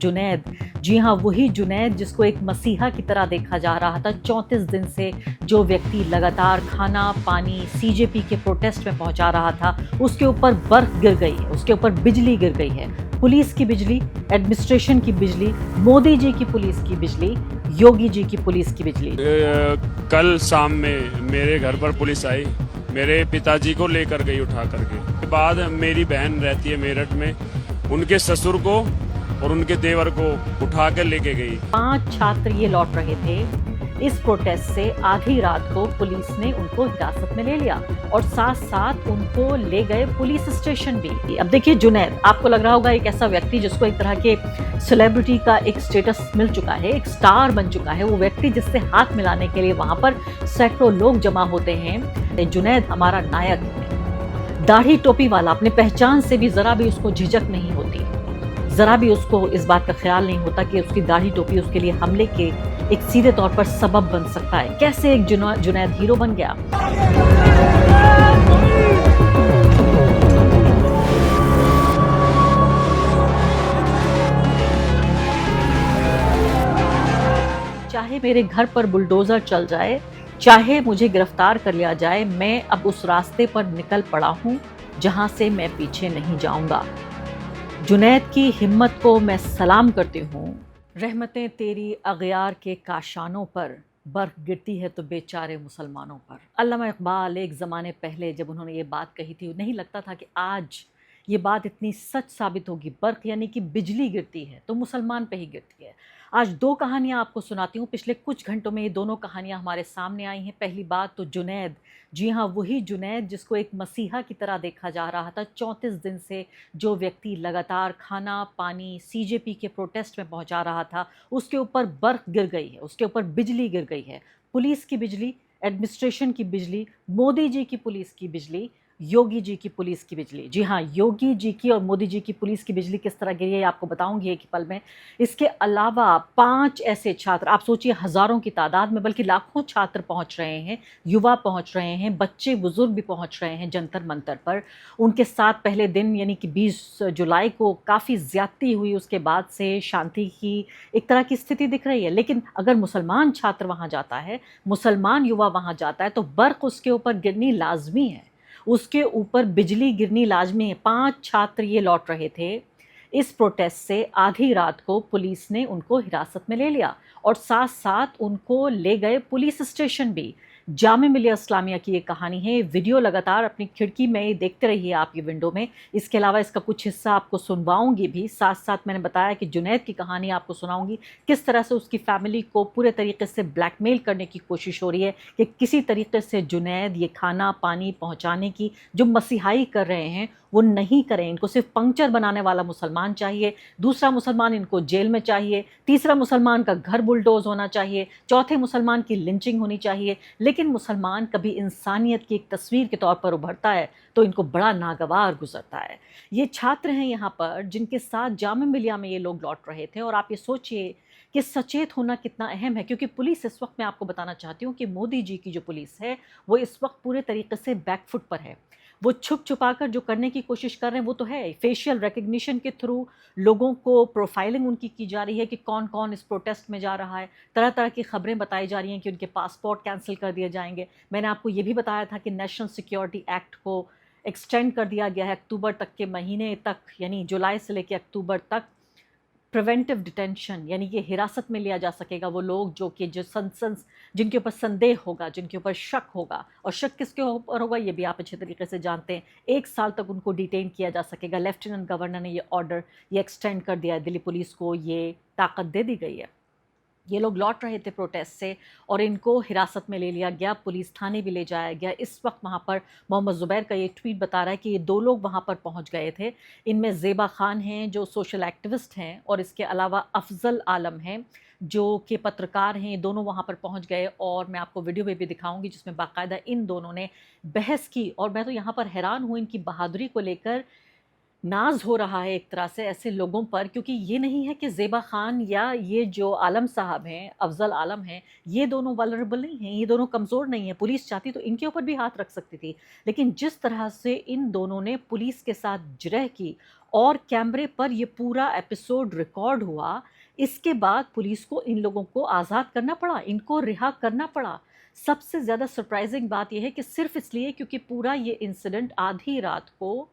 जुनैद, जी हाँ, वही जुनैद जिसको एक मसीहा की तरह देखा जा रहा था। 34 दिन से जो व्यक्ति लगातार खाना पानी सीजेपी के प्रोटेस्ट में पहुंचा रहा था, उसके ऊपर बर्फ गिर गई है, उसके ऊपर बिजली गिर गई है। पुलिस की बिजली, एडमिनिस्ट्रेशन की बिजली, मोदी जी की पुलिस की बिजली, योगी जी की पुलिस की बिजली। कल शाम में मेरे घर पर पुलिस आई, मेरे पिताजी को लेकर गई उठा करके। बाद मेरी बहन रहती है मेरठ में, उनके ससुर को और उनके देवर को उठा कर लेके गई। 5 छात्र ये लौट रहे थे। इस प्रोटेस्ट से आधी रात को पुलिस ने उनको हिरासत में ले लिया और साथ साथ उनको ले गए पुलिस स्टेशन भी। अब देखिए जुनैद, आपको लग रहा होगा एक ऐसा व्यक्ति जिसको एक तरह के सेलिब्रिटी का एक स्टेटस मिल चुका है, एक स्टार बन चुका है, वो व्यक्ति जिससे हाथ मिलाने के लिए वहां पर सैकड़ों लोग जमा होते हैं। जुनैद हमारा नायक है, दाढ़ी टोपी वाला, अपनी पहचान से भी जरा भी उसको झिझक नहीं होती, जरा भी उसको इस बात का ख्याल नहीं होता कि उसकी दाढ़ी टोपी उसके लिए हमले के एक सीधे तौर पर सबब बन सकता है। कैसे एक जुनैद हीरो बन गया। चाहे मेरे घर पर बुलडोजर चल जाए, चाहे मुझे गिरफ्तार कर लिया जाए, मैं अब उस रास्ते पर निकल पड़ा हूं जहां से मैं पीछे नहीं जाऊंगा। जुनैद की हिम्मत को मैं सलाम करती हूँ। रहमतें तेरी अगयार के काशानों पर, बर्फ गिरती है तो बेचारे मुसलमानों पर। अल्लामा इकबाल एक ज़माने पहले जब उन्होंने ये बात कही थी, नहीं लगता था कि आज ये बात इतनी सच साबित होगी। बर्फ यानी कि बिजली गिरती है तो मुसलमान पे ही गिरती है। आज 2 कहानियाँ आपको सुनाती हूँ। पिछले कुछ घंटों में ये दोनों कहानियाँ हमारे सामने आई हैं। पहली बात तो जुनैद, जी हाँ, वही जुनैद जिसको एक मसीहा की तरह देखा जा रहा था। 34 दिन से जो व्यक्ति लगातार खाना पानी सीजेपी के प्रोटेस्ट में पहुंचा रहा था, उसके ऊपर बर्फ गिर गई है, उसके ऊपर बिजली गिर गई है। पुलिस की बिजली, एडमिनिस्ट्रेशन की बिजली, मोदी जी की पुलिस की बिजली, योगी जी की पुलिस की बिजली। जी हाँ, योगी जी की और मोदी जी की पुलिस की बिजली किस तरह गिरी है आपको बताऊंगी एक ही पल में। इसके अलावा 5 ऐसे छात्र, आप सोचिए हजारों की तादाद में बल्कि लाखों छात्र पहुंच रहे हैं, युवा पहुंच रहे हैं, बच्चे बुजुर्ग भी पहुंच रहे हैं जंतर मंतर पर। उनके साथ पहले दिन यानी कि 20 जुलाई को काफ़ी ज्यादती हुई, उसके बाद से शांति की एक तरह की स्थिति दिख रही है। लेकिन अगर मुसलमान छात्र वहां जाता है, मुसलमान युवा वहां जाता है, तो बर्फ उसके ऊपर गिरनी लाजमी है, उसके ऊपर बिजली गिरनी लाजमी है। 5 छात्र ये लौट रहे थे। इस प्रोटेस्ट से आधी रात को पुलिस ने उनको हिरासत में ले लिया और साथ साथ उनको ले गए पुलिस स्टेशन भी। जामिया मिलिया इस्लामिया की ये कहानी है। वीडियो लगातार अपनी खिड़की में देखते रहिए आप, ये विंडो में। इसके अलावा इसका कुछ हिस्सा आपको सुनवाऊंगी भी, साथ साथ मैंने बताया कि जुनैद की कहानी आपको सुनाऊंगी, किस तरह से उसकी फैमिली को पूरे तरीके से ब्लैकमेल करने की कोशिश हो रही है कि किसी तरीके से जुनैद ये खाना पानी पहुंचाने की जो मसीहाई कर रहे हैं वो नहीं करें। इनको सिर्फ पंक्चर बनाने वाला मुसलमान चाहिए, दूसरा मुसलमान इनको जेल में चाहिए, तीसरा मुसलमान का घर बुलडोज होना चाहिए, चौथे मुसलमान की लिंचिंग होनी चाहिए। लेकिन मुसलमान कभी इंसानियत की एक तस्वीर के तौर पर उभरता है तो इनको बड़ा नागवार गुजरता है। ये छात्र हैं यहाँ पर जिनके साथ जामिया मिलिया में ये लोग लौट रहे थे। और आप ये सोचिए कि सचेत होना कितना अहम है, क्योंकि पुलिस इस वक्त, मैं आपको बताना चाहती हूँ कि मोदी जी की जो पुलिस है वो इस वक्त पूरे तरीके से बैकफुट पर है। वो छुप छुपाकर जो करने की कोशिश कर रहे हैं वो तो है, फेशियल रिकग्निशन के थ्रू लोगों को प्रोफाइलिंग उनकी की जा रही है कि कौन कौन इस प्रोटेस्ट में जा रहा है। तरह तरह की खबरें बताई जा रही हैं कि उनके पासपोर्ट कैंसिल कर दिए जाएंगे। मैंने आपको ये भी बताया था कि नेशनल सिक्योरिटी एक्ट को एक्सटेंड कर दिया गया है अक्टूबर तक के महीने तक, यानी जुलाई से लेकर अक्टूबर तक। प्रिवेंटिव डिटेंशन यानी कि हिरासत में लिया जा सकेगा वो लोग जो कि जिनके ऊपर संदेह होगा, जिनके ऊपर शक होगा। और शक किसके ऊपर होगा ये भी आप अच्छे तरीके से जानते हैं। 1 साल तक उनको डिटेन किया जा सकेगा। लेफ्टिनेंट गवर्नर ने ये ऑर्डर ये एक्सटेंड कर दिया है, दिल्ली पुलिस को ये ताकत दे दी गई है। ये लोग लौट रहे थे प्रोटेस्ट से और इनको हिरासत में ले लिया गया, पुलिस थाने भी ले जाया गया। इस वक्त वहाँ पर मोहम्मद ज़ुबैर का ये ट्वीट बता रहा है कि ये 2 लोग वहाँ पर पहुँच गए थे। इनमें ज़ेबा खान हैं जो सोशल एक्टिविस्ट हैं, और इसके अलावा अफजल आलम हैं जो कि पत्रकार हैं। दोनों वहाँ पर पहुँच गए और मैं आपको वीडियो में भी दिखाऊंगी जिसमें बाकायदा इन दोनों ने बहस की। और मैं तो यहाँ पर हैरान हूँ इनकी बहादुरी को लेकर नाज हो रहा है एक तरह से ऐसे लोगों पर, क्योंकि ये नहीं है कि ज़ेबा खान या ये जो आलम साहब हैं, अफजल आलम हैं, ये दोनों वल्नरेबल नहीं हैं, ये दोनों कमज़ोर नहीं हैं। पुलिस चाहती तो इनके ऊपर भी हाथ रख सकती थी, लेकिन जिस तरह से इन दोनों ने पुलिस के साथ जिरह की और कैमरे पर ये पूरा एपिसोड रिकॉर्ड हुआ, इसके बाद पुलिस को इन लोगों को आज़ाद करना पड़ा, इनको रिहा करना पड़ा। सबसे ज़्यादा सरप्राइजिंग बात यह है कि सिर्फ इसलिए क्योंकि पूरा ये इंसिडेंट आधी रात को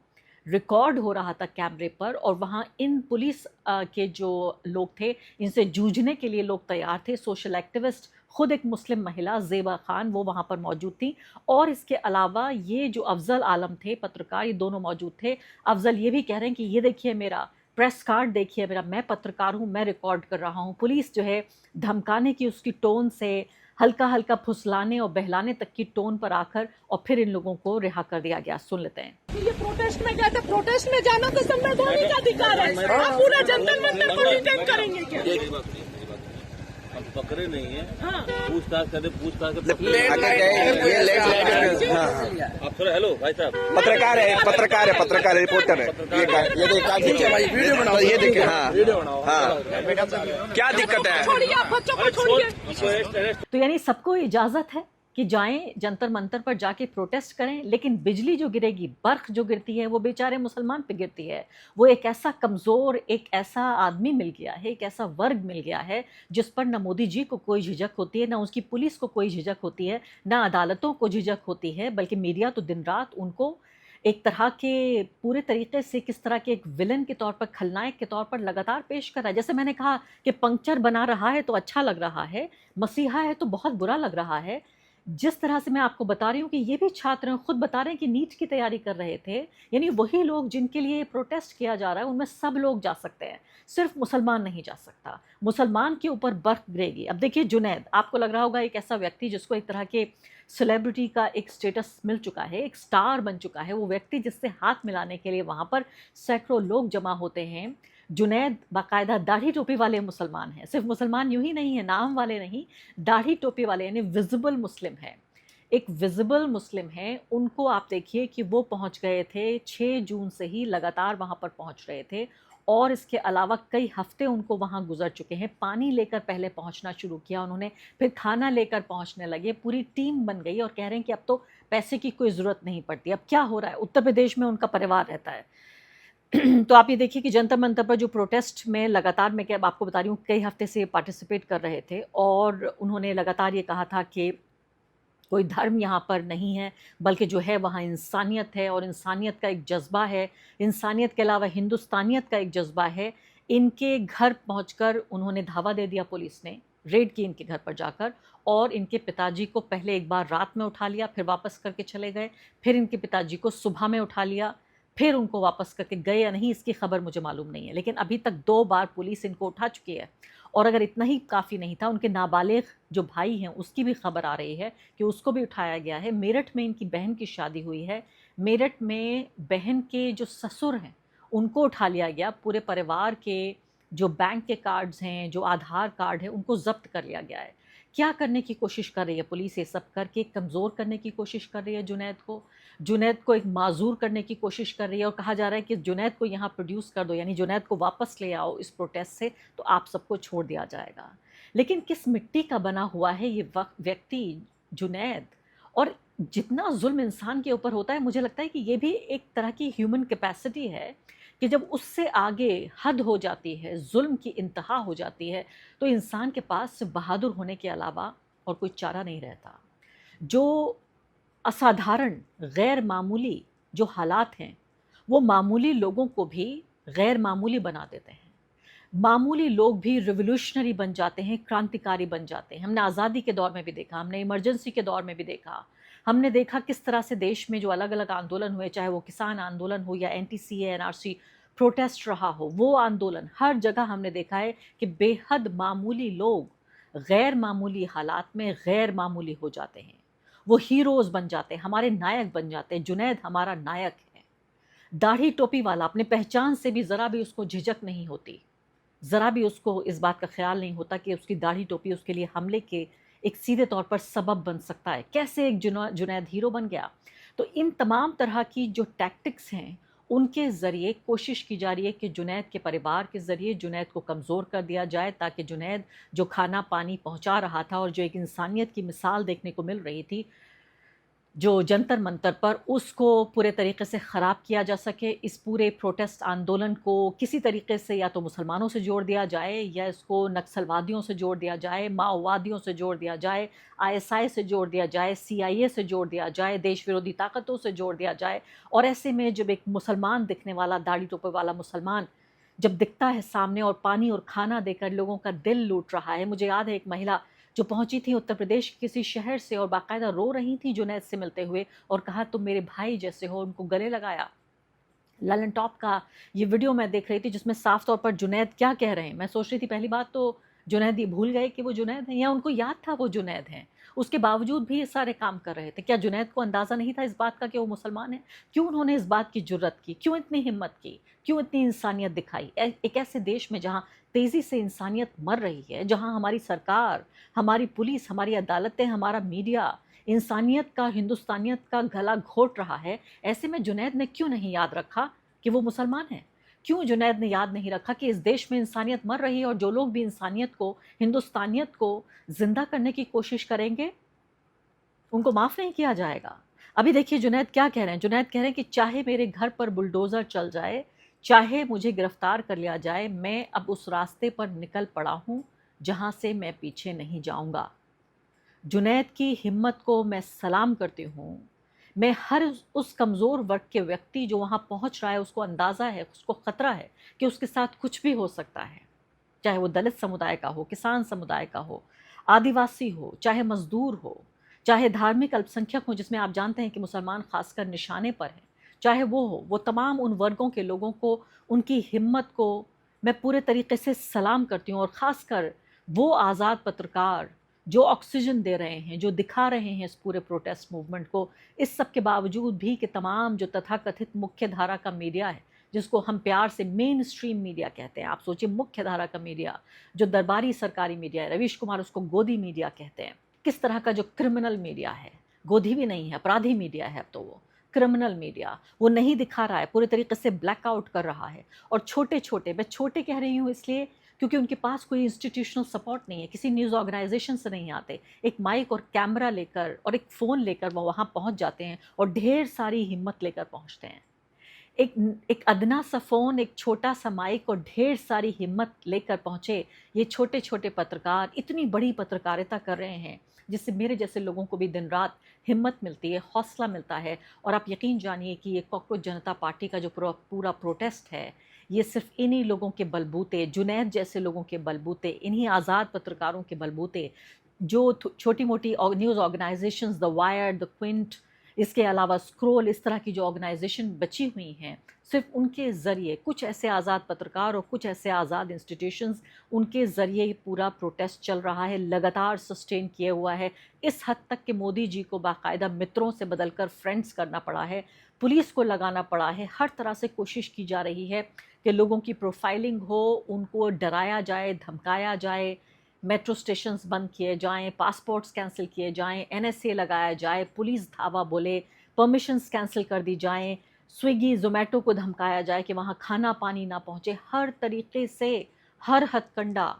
रिकॉर्ड हो रहा था कैमरे पर, और वहाँ इन पुलिस के जो लोग थे, इनसे जूझने के लिए लोग तैयार थे। सोशल एक्टिविस्ट, खुद एक मुस्लिम महिला ज़ेबा खान, वो वहाँ पर मौजूद थी, और इसके अलावा ये जो अफजल आलम थे पत्रकार, ये दोनों मौजूद थे। अफजल ये भी कह रहे हैं कि ये देखिए मेरा प्रेस कार्ड, देखिए मेरा, मैं पत्रकार हूँ, मैं रिकॉर्ड कर रहा हूँ। पुलिस जो है धमकाने की उसकी टोन से हल्का हल्का फुसलाने और बहलाने तक की टोन पर आकर और फिर इन लोगों को रिहा कर दिया गया। सुन लेते हैं। ये प्रोटेस्ट में गए थे, प्रोटेस्ट में जाना तो संवैधानिक अधिकार है। आप पूरा जंतर मंतर को डिटेन करेंगे क्या? हम पकड़े नहीं है। हाँ। पूछताछ करते पूछताछ आप थोड़ा हेलो भाई साहब, पत्रकार है, रिपोर्टर है। ये देखिए, हाँ, क्या दिक्कत है? छोड़िए, आप बच्चों को छोड़िए। तो यानी सबको इजाजत है कि जाएं जंतर मंतर पर जाके प्रोटेस्ट करें, लेकिन बिजली जो गिरेगी, बर्फ जो गिरती है, वो बेचारे मुसलमान पे गिरती है। वो एक ऐसा कमज़ोर, एक ऐसा आदमी मिल गया है, एक ऐसा वर्ग मिल गया है जिस पर न मोदी जी को कोई झिझक होती है, ना उसकी पुलिस को कोई झिझक होती है, ना अदालतों को झिझक होती है, बल्कि मीडिया तो दिन रात उनको एक तरह के पूरे तरीके से किस तरह के एक विलन के तौर पर, खलनायक के तौर पर लगातार पेश कर रहा है। जैसे मैंने कहा कि पंक्चर बना रहा है तो अच्छा लग रहा है, मसीहा है तो बहुत बुरा लग रहा है। जिस तरह से मैं आपको बता रही हूँ कि ये भी छात्र खुद बता रहे हैं कि नीट की तैयारी कर रहे थे, यानी वही लोग जिनके लिए प्रोटेस्ट किया जा रहा है उनमें सब लोग जा सकते हैं, सिर्फ मुसलमान नहीं जा सकता। मुसलमान के ऊपर बर्फ गिरेगी। अब देखिए जुनैद, आपको लग रहा होगा एक ऐसा व्यक्ति जिसको एक तरह के सेलिब्रिटी का एक स्टेटस मिल चुका है, एक स्टार बन चुका है, वो व्यक्ति जिससे हाथ मिलाने के लिए वहाँ पर सैकड़ों लोग जमा होते हैं। जुनैद बाकायदा दाढ़ी टोपी वाले मुसलमान हैं, सिर्फ मुसलमान यूं ही नहीं है, नाम वाले नहीं, दाढ़ी टोपी वाले, यानी विजिबल मुस्लिम है, एक विजिबल मुस्लिम है। उनको आप देखिए कि वो पहुंच गए थे 6 जून से ही लगातार वहां पर पहुंच रहे थे, और इसके अलावा कई हफ्ते उनको वहां गुजर चुके हैं। पानी लेकर पहले पहुंचना शुरू किया उन्होंने, फिर खाना लेकर पहुंचने लगे, पूरी टीम बन गई, और कह रहे हैं कि अब तो पैसे की कोई ज़रूरत नहीं पड़ती। अब क्या हो रहा है, उत्तर प्रदेश में उनका परिवार रहता है तो आप ये देखिए कि जंतर मंतर पर जो प्रोटेस्ट में लगातार, मैं क्या आपको बता रही हूँ, कई हफ्ते से पार्टिसिपेट कर रहे थे, और उन्होंने लगातार ये कहा था कि कोई धर्म यहाँ पर नहीं है, बल्कि जो है वहाँ इंसानियत है, और इंसानियत का एक जज्बा है, इंसानियत के अलावा हिंदुस्तानियत का एक जज्बा है। इनके घर पहुंचकर उन्होंने धावा दे दिया, पुलिस ने रेड की इनके घर पर जाकर, और इनके पिताजी को पहले एक बार रात में उठा लिया, फिर वापस करके चले गए, फिर इनके पिताजी को सुबह में उठा लिया, फिर उनको वापस करके गए या नहीं इसकी खबर मुझे मालूम नहीं है, लेकिन अभी तक 2 बार पुलिस इनको उठा चुकी है। और अगर इतना ही काफ़ी नहीं था, उनके नाबालिग जो भाई हैं उसकी भी खबर आ रही है कि उसको भी उठाया गया है। मेरठ में इनकी बहन की शादी हुई है, मेरठ में बहन के जो ससुर हैं उनको उठा लिया गया, पूरे परिवार के जो बैंक के कार्ड्स हैं, जो आधार कार्ड है, उनको जब्त कर लिया गया है। क्या करने की कोशिश कर रही है पुलिस? ये सब करके कमज़ोर करने की कोशिश कर रही है जुनैद को एक माजूर करने की कोशिश कर रही है, और कहा जा रहा है कि जुनैद को यहाँ प्रोड्यूस कर दो, यानी जुनैद को वापस ले आओ इस प्रोटेस्ट से, तो आप सबको छोड़ दिया जाएगा। लेकिन किस मिट्टी का बना हुआ है ये व्यक्ति जुनैद, और जितना जुल्म इंसान के ऊपर होता है, मुझे लगता है कि ये भी एक तरह की ह्यूमन कैपेसिटी है कि जब उससे आगे हद हो जाती है, जुल्म की इंतहा हो जाती है, तो इंसान के पास बहादुर होने के अलावा और कोई चारा नहीं रहता। जो असाधारण, गैर मामूली जो हालात हैं, वो मामूली लोगों को भी गैर मामूली बना देते हैं। मामूली लोग भी रिवोल्यूशनरी बन जाते हैं, क्रांतिकारी बन जाते हैं। हमने आज़ादी के दौर में भी देखा, हमने इमरजेंसी के दौर में भी देखा, हमने देखा किस तरह से देश में जो अलग अलग आंदोलन हुए, चाहे वो किसान आंदोलन हो या NTCA NRC प्रोटेस्ट रहा हो, वो आंदोलन, हर जगह हमने देखा है कि बेहद मामूली लोग गैर मामूली हालात में गैर मामूली हो जाते हैं, वो हीरोज़ बन जाते हैं, हमारे नायक बन जाते हैं। जुनैद हमारा नायक है, दाढ़ी टोपी वाला, अपने पहचान से भी ज़रा भी उसको झिझक नहीं होती, ज़रा भी उसको इस बात का ख्याल नहीं होता कि उसकी दाढ़ी टोपी उसके लिए हमले के एक सीधे तौर पर सबब बन सकता है। कैसे एक जुनैद हीरो बन गया? तो इन तमाम तरह की जो टैक्टिक्स हैं उनके ज़रिए कोशिश की जा रही है कि जुनैद के परिवार के ज़रिए जुनैद को कमज़ोर कर दिया जाए, ताकि जुनैद जो खाना पानी पहुंचा रहा था और जो एक इंसानियत की मिसाल देखने को मिल रही थी जो जंतर मंतर पर, उसको पूरे तरीके से ख़राब किया जा सके। इस पूरे प्रोटेस्ट आंदोलन को किसी तरीके से या तो मुसलमानों से जोड़ दिया जाए, या इसको नक्सलवादियों से जोड़ दिया जाए, माओवादियों से जोड़ दिया जाए, ISI से जोड़ दिया जाए, CIA से जोड़ दिया जाए, देश विरोधी ताकतों से जोड़ दिया जाए। और ऐसे में जब एक मुसलमान दिखने वाला, दाढ़ी टोपे वाला मुसलमान जब दिखता है सामने और पानी और खाना देकर लोगों का दिल लूट रहा है। मुझे याद है एक महिला जो पहुंची थी उत्तर प्रदेश के किसी शहर से और बाकायदा रो रही थी जुनैद से मिलते हुए और कहा तुम मेरे भाई जैसे हो, उनको गले लगाया। ललन टॉप का ये वीडियो मैं देख रही थी जिसमें साफ तौर पर जुनैद क्या कह रहे हैं। मैं सोच रही थी पहली बात तो जुनैद ये भूल गए कि वो जुनैद हैं, या उनको याद था वो जुनैद हैं, उसके बावजूद भी ये सारे काम कर रहे थे। क्या जुनैद को अंदाज़ा नहीं था इस बात का कि वो मुसलमान है? क्यों उन्होंने इस बात की जुर्रत की? क्यों इतनी हिम्मत की? क्यों इतनी इंसानियत दिखाई? एक ऐसे देश में जहाँ तेज़ी से इंसानियत मर रही है, जहाँ हमारी सरकार, हमारी पुलिस, हमारी अदालतें, हमारा मीडिया इंसानियत का, हिंदुस्तानियत का गला घोट रहा है, ऐसे में जुनैद ने क्यों नहीं याद रखा कि वो मुसलमान हैं? क्यों जुनैद ने याद नहीं रखा कि इस देश में इंसानियत मर रही है और जो लोग भी इंसानियत को, हिंदुस्तानियत को ज़िंदा करने की कोशिश करेंगे उनको माफ़ नहीं किया जाएगा। अभी देखिए जुनैद क्या कह रहे हैं। जुनैद कह रहे हैं कि चाहे मेरे घर पर बुलडोज़र चल जाए, चाहे मुझे गिरफ्तार कर लिया जाए, मैं अब उस रास्ते पर निकल पड़ा हूँ जहाँ से मैं पीछे नहीं जाऊँगा। जुनैद की हिम्मत को मैं सलाम करती हूँ। मैं हर उस कमज़ोर वर्ग के व्यक्ति जो वहाँ पहुँच रहा है उसको अंदाज़ा है, उसको ख़तरा है कि उसके साथ कुछ भी हो सकता है, चाहे वो दलित समुदाय का हो, किसान समुदाय का हो, आदिवासी हो, चाहे मज़दूर हो, चाहे धार्मिक अल्पसंख्यक हो जिसमें आप जानते हैं कि मुसलमान खासकर निशाने पर हैं, चाहे वो हो, वो तमाम उन वर्गों के लोगों को, उनकी हिम्मत को मैं पूरे तरीके से सलाम करती हूँ। और ख़ासकर वो आज़ाद पत्रकार जो ऑक्सीजन दे रहे हैं, जो दिखा रहे हैं इस पूरे प्रोटेस्ट मूवमेंट को, इस सब के बावजूद भी कि तमाम जो तथाकथित मुख्य धारा का मीडिया है, जिसको हम प्यार से मेन स्ट्रीम मीडिया कहते हैं, आप सोचिए मुख्य धारा का मीडिया, जो दरबारी सरकारी मीडिया है, रवीश कुमार उसको गोदी मीडिया कहते हैं, किस तरह का जो क्रिमिनल मीडिया है, गोदी भी नहीं है, अपराधी मीडिया है, अब तो वो क्रिमिनल मीडिया, वो नहीं दिखा रहा है, पूरे तरीके से ब्लैकआउट कर रहा है। और छोटे छोटे, मैं छोटे कह रही हूँ इसलिए क्योंकि उनके पास कोई इंस्टीट्यूशनल सपोर्ट नहीं है, किसी न्यूज़ ऑर्गेनाइजेशन से नहीं आते, एक माइक और कैमरा लेकर और एक फ़ोन लेकर वो वहाँ पहुँच जाते हैं और ढेर सारी हिम्मत लेकर पहुँचते हैं। एक अदना सा फ़ोन, एक छोटा सा माइक और ढेर सारी हिम्मत लेकर पहुँचे ये छोटे छोटे पत्रकार इतनी बड़ी पत्रकारिता कर रहे हैं जिससे मेरे जैसे लोगों को भी दिन रात हिम्मत मिलती है, हौसला मिलता है। और आप यकीन जानिए कि ये कॉकरोच जनता पार्टी का जो पूरा प्रोटेस्ट है, ये सिर्फ इन्हीं लोगों के बलबूते, जुनैद जैसे लोगों के बलबूते, इन्हीं आज़ाद पत्रकारों के बलबूते, जो छोटी मोटी news organisations, the wire, the Quint, इसके अलावा स्क्रोल, इस तरह की जो ऑर्गेनाइजेशन बची हुई हैं, सिर्फ उनके ज़रिए, कुछ ऐसे आज़ाद पत्रकार और कुछ ऐसे आज़ाद इंस्टीट्यूशंस, उनके ज़रिए ये पूरा प्रोटेस्ट चल रहा है, लगातार सस्टेन किए हुआ है। इस हद तक कि मोदी जी को बाकायदा मित्रों से बदलकर फ्रेंड्स करना पड़ा है, पुलिस को लगाना पड़ा है, हर तरह से कोशिश की जा रही है कि लोगों की प्रोफाइलिंग हो, उनको डराया जाए, धमकाया जाए, मेट्रो स्टेशंस बंद किए जाएं, पासपोर्ट्स कैंसिल किए जाएं, NSA लगाया जाए, पुलिस धावा बोले, परमिशंस कैंसिल कर दी जाएं, स्विगी ज़ोमैटो को धमकाया जाए कि वहाँ खाना पानी ना पहुँचे। हर तरीके से, हर हथकंडा,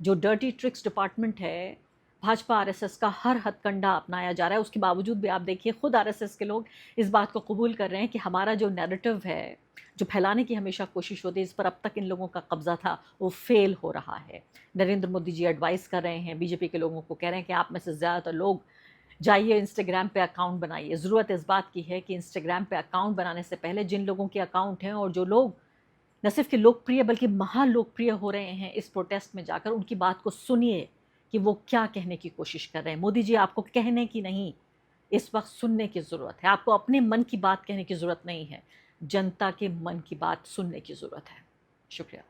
जो डर्टी ट्रिक्स डिपार्टमेंट है, भाजपा RSS का हर हथकंडा अपनाया जा रहा है। उसके बावजूद भी आप देखिए खुद RSS के लोग इस बात को कबूल कर रहे हैं कि हमारा जो नैरेटिव है, जो फैलाने की हमेशा कोशिश होती है, इस पर अब तक इन लोगों का कब्जा था, वो फेल हो रहा है। नरेंद्र मोदी जी एडवाइस कर रहे हैं, बीजेपी के लोगों को कह रहे हैं कि आप में से ज़्यादातर लोग जाइए इंस्टाग्राम पे अकाउंट बनाइए। ज़रूरत इस बात की है कि इंस्टाग्राम पे अकाउंट बनाने से पहले जिन लोगों के अकाउंट हैं और जो लोग न सिर्फ कि लोकप्रिय बल्कि महालोकप्रिय हो रहे हैं इस प्रोटेस्ट में जाकर, उनकी बात को सुनिए कि वो क्या कहने की कोशिश कर रहे हैं। मोदी जी, आपको कहने की नहीं, इस वक्त सुनने की ज़रूरत है। आपको अपने मन की बात कहने की ज़रूरत नहीं है, जनता के मन की बात सुनने की ज़रूरत है। शुक्रिया।